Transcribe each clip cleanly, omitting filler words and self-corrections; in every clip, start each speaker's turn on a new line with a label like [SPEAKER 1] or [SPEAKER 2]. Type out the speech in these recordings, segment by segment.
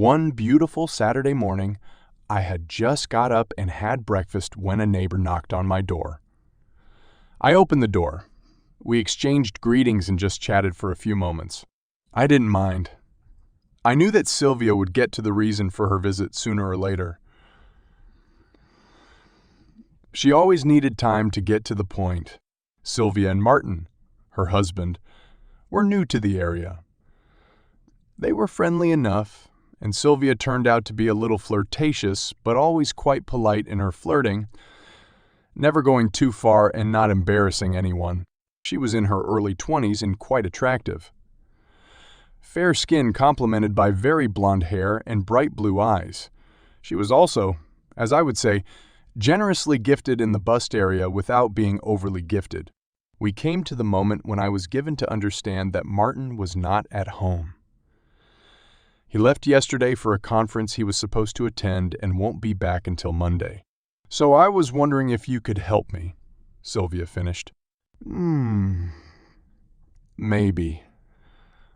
[SPEAKER 1] One beautiful Saturday morning, I had just got up and had breakfast when a neighbor knocked on my door. I opened the door. We exchanged greetings and just chatted for a few moments. I didn't mind. I knew that Sylvia would get to the reason for her visit sooner or later. She always needed time to get to the point. Sylvia and Martin, her husband, were new to the area. They were friendly enough, and Sylvia turned out to be a little flirtatious, but always quite polite in her flirting, never going too far and not embarrassing anyone. She was in her early 20s and quite attractive. Fair skin complemented by very blonde hair and bright blue eyes. She was also, as I would say, generously gifted in the bust area without being overly gifted. We came to the moment when I was given to understand that Martin was not at home. He left yesterday for a conference he was supposed to attend and won't be back until Monday. So I was wondering if you could help me, Sylvia finished. Maybe,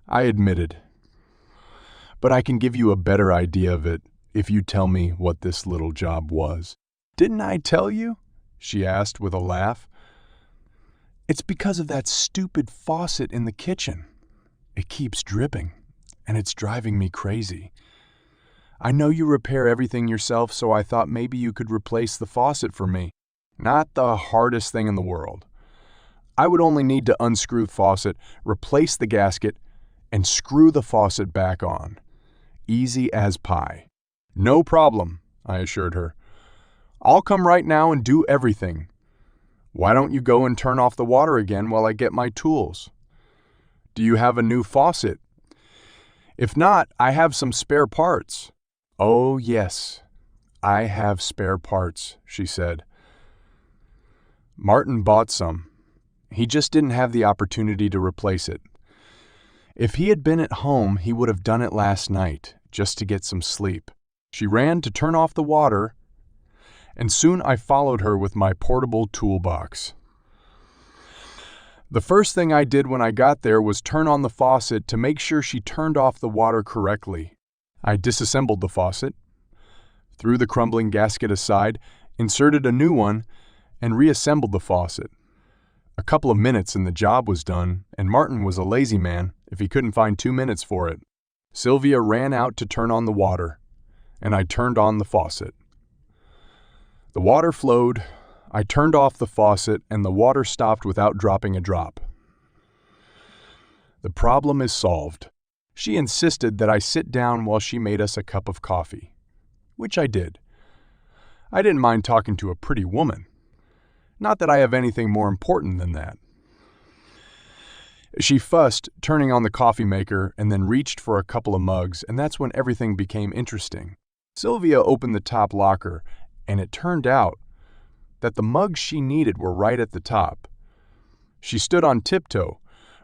[SPEAKER 1] I admitted. But I can give you a better idea of it if you tell me what this little job was. Didn't I tell you? She asked with a laugh. It's because of that stupid faucet in the kitchen. It keeps dripping, and it's driving me crazy. I know you repair everything yourself, so I thought maybe you could replace the faucet for me. Not the hardest thing in the world. I would only need to unscrew the faucet, replace the gasket, and screw the faucet back on. Easy as pie. No problem, I assured her. I'll come right now and do everything. Why don't you go and turn off the water again while I get my tools? Do you have a new faucet? If not, I have some spare parts. Oh, yes, I have spare parts, she said. Martin bought some. He just didn't have the opportunity to replace it. If he had been at home, he would have done it last night, just to get some sleep. She ran to turn off the water, and soon I followed her with my portable toolbox. The first thing I did when I got there was turn on the faucet to make sure she turned off the water correctly. I disassembled the faucet, threw the crumbling gasket aside, inserted a new one, and reassembled the faucet. A couple of minutes and the job was done, and Martin was a lazy man if he couldn't find 2 minutes for it. Sylvia ran out to turn on the water, and I turned on the faucet. The water flowed. I turned off the faucet, and the water stopped without dropping a drop. The problem is solved. She insisted that I sit down while she made us a cup of coffee, which I did. I didn't mind talking to a pretty woman. Not that I have anything more important than that. She fussed, turning on the coffee maker, and then reached for a couple of mugs, and that's when everything became interesting. Sylvia opened the top locker, and it turned out that the mugs she needed were right at the top. She stood on tiptoe,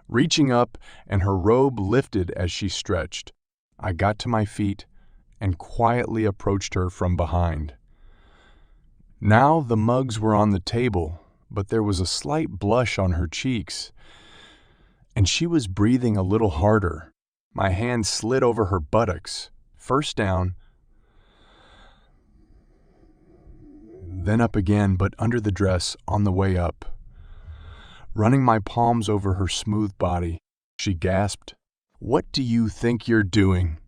[SPEAKER 1] reaching up, and her robe lifted as she stretched. I got to my feet and quietly approached her from behind. Now the mugs were on the table, but there was a slight blush on her cheeks, and she was breathing a little harder. My hand slid over her buttocks, first down, then up again, but under the dress on the way up. Running my palms over her smooth body, she gasped, "What do you think you're doing?"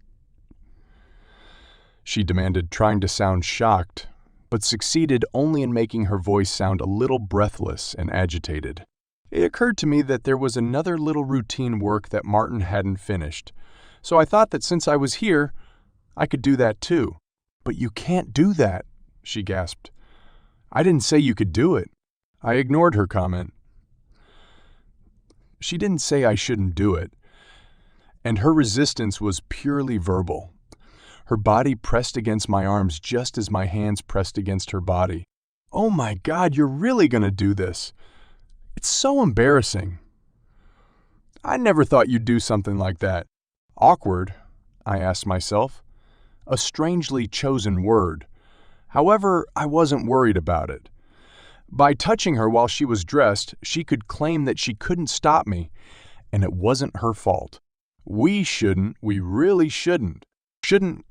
[SPEAKER 1] She demanded, trying to sound shocked, but succeeded only in making her voice sound a little breathless and agitated. It occurred to me that there was another little routine work that Martin hadn't finished, so I thought that since I was here, I could do that too. "But you can't do that," she gasped. "I didn't say you could do it." I ignored her comment. She didn't say I shouldn't do it, and her resistance was purely verbal. Her body pressed against my arms just as my hands pressed against her body. "Oh my God, you're really gonna do this? It's so embarrassing. I never thought you'd do something like that." Awkward, I asked myself. A strangely chosen word. However, I wasn't worried about it. By touching her while she was dressed, she could claim that she couldn't stop me, and it wasn't her fault. We really shouldn't. Shouldn't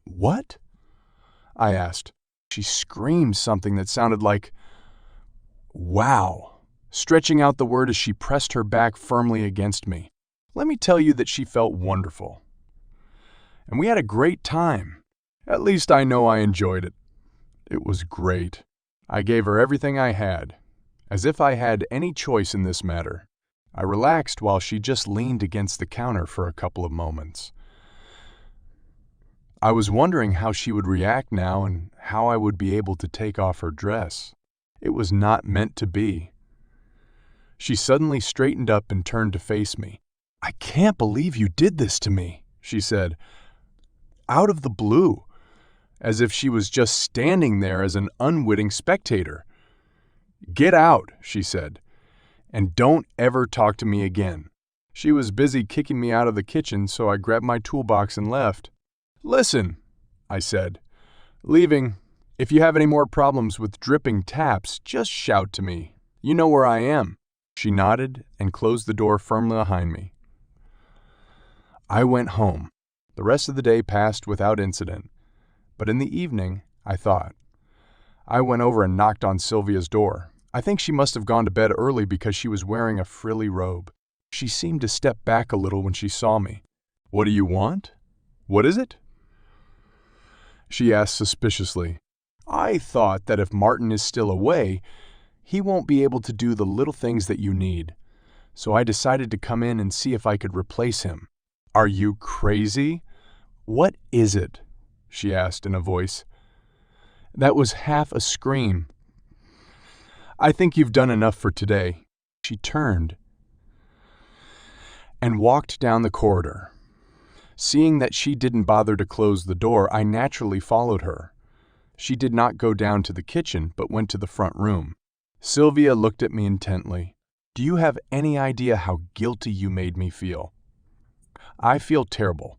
[SPEAKER 1] What? I asked. She screamed something that sounded like, wow, stretching out the word as she pressed her back firmly against me. Let me tell you that she felt wonderful. And we had a great time. At least I know I enjoyed it. It was great. I gave her everything I had, as if I had any choice in this matter. I relaxed while she just leaned against the counter for a couple of moments. I was wondering how she would react now and how I would be able to take off her dress. It was not meant to be. She suddenly straightened up and turned to face me. "I can't believe you did this to me," she said, out of the blue, as if she was just standing there as an unwitting spectator. "Get out," she said, "and don't ever talk to me again." She was busy kicking me out of the kitchen, so I grabbed my toolbox and left. "Listen," I said, leaving, "if you have any more problems with dripping taps, just shout to me. You know where I am." She nodded and closed the door firmly behind me. I went home. The rest of the day passed without incident, but in the evening, I thought. I went over and knocked on Sylvia's door. I think she must have gone to bed early because she was wearing a frilly robe. She seemed to step back a little when she saw me. "What do you want? What is it?" she asked suspiciously. "I thought that if Martin is still away, he won't be able to do the little things that you need, so I decided to come in and see if I could replace him." "Are you crazy? What is it?" she asked in a voice that was half a scream. "I think you've done enough for today." She turned and walked down the corridor. Seeing that she didn't bother to close the door, I naturally followed her. She did not go down to the kitchen, but went to the front room. Sylvia looked at me intently. "Do you have any idea how guilty you made me feel?" "I feel terrible.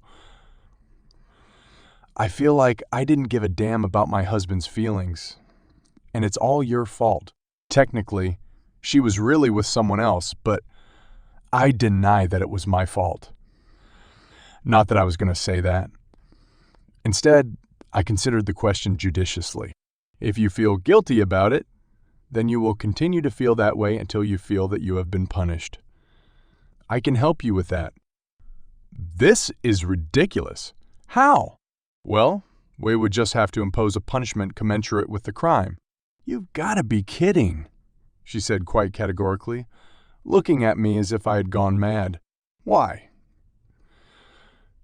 [SPEAKER 1] I feel like I didn't give a damn about my husband's feelings, and it's all your fault. Technically, she was really with someone else, but I deny that it was my fault." Not that I was going to say that. Instead, I considered the question judiciously. If you feel guilty about it, then you will continue to feel that way until you feel that you have been punished. I can help you with that. "This is ridiculous. How?" "Well, we would just have to impose a punishment commensurate with the crime." "You've got to be kidding," she said quite categorically, looking at me as if I had gone mad. "Why?"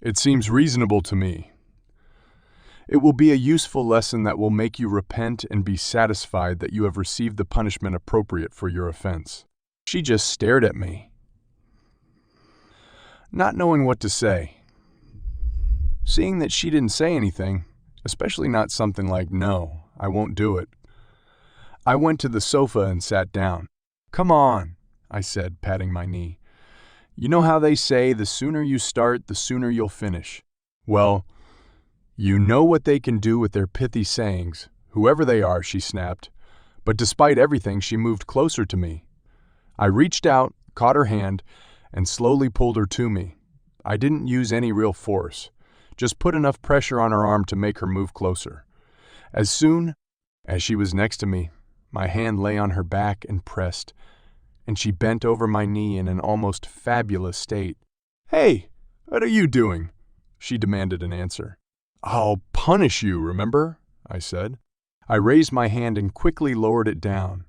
[SPEAKER 1] "It seems reasonable to me. It will be a useful lesson that will make you repent and be satisfied that you have received the punishment appropriate for your offense." She just stared at me, not knowing what to say. Seeing that she didn't say anything, especially not something like, "No, I won't do it," I went to the sofa and sat down. "Come on," I said, patting my knee. "You know how they say, the sooner you start, the sooner you'll finish. Well, you know what they can do with their pithy sayings, whoever they are," she snapped. But despite everything, she moved closer to me. I reached out, caught her hand, and slowly pulled her to me. I didn't use any real force, just put enough pressure on her arm to make her move closer. As soon as she was next to me, my hand lay on her back and pressed, and she bent over my knee in an almost fabulous state. "Hey, what are you doing?" she demanded an answer. "I'll punish you, remember?" I said. I raised my hand and quickly lowered it down.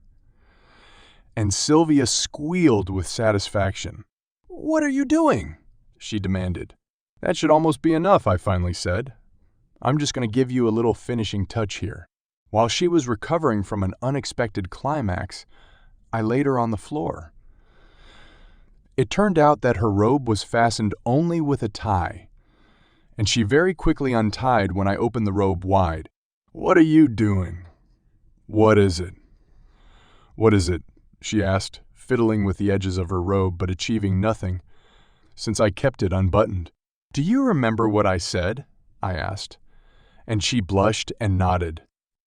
[SPEAKER 1] And Sylvia squealed with satisfaction. "What are you doing?" she demanded. "That should almost be enough," I finally said. "I'm just going to give you a little finishing touch here." While she was recovering from an unexpected climax, I laid her on the floor. It turned out that her robe was fastened only with a tie, and she very quickly untied when I opened the robe wide. "What are you doing?" "What is it?" "What is it?" she asked, fiddling with the edges of her robe but achieving nothing, since I kept it unbuttoned. "Do you remember what I said?" I asked, and she blushed and nodded.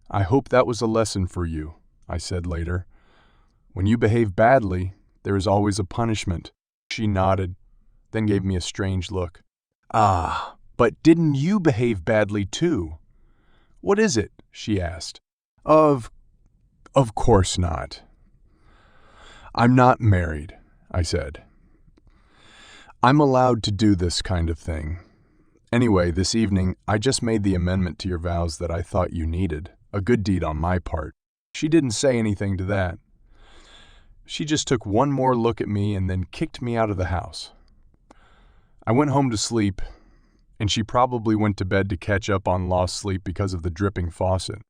[SPEAKER 1] "I hope that was a lesson for you," I said later. "When you behave badly, there is always a punishment." She nodded, then gave me a strange look. "Ah, But didn't you behave badly too? What is it? She asked. Of course not. I'm not married, I said. I'm allowed to do this kind of thing. Anyway, this evening, I just made the amendment to your vows that I thought you needed. A good deed on my part. She didn't say anything to that. She just took one more look at me and then kicked me out of the house. I went home to sleep, and she probably went to bed to catch up on lost sleep because of the dripping faucet.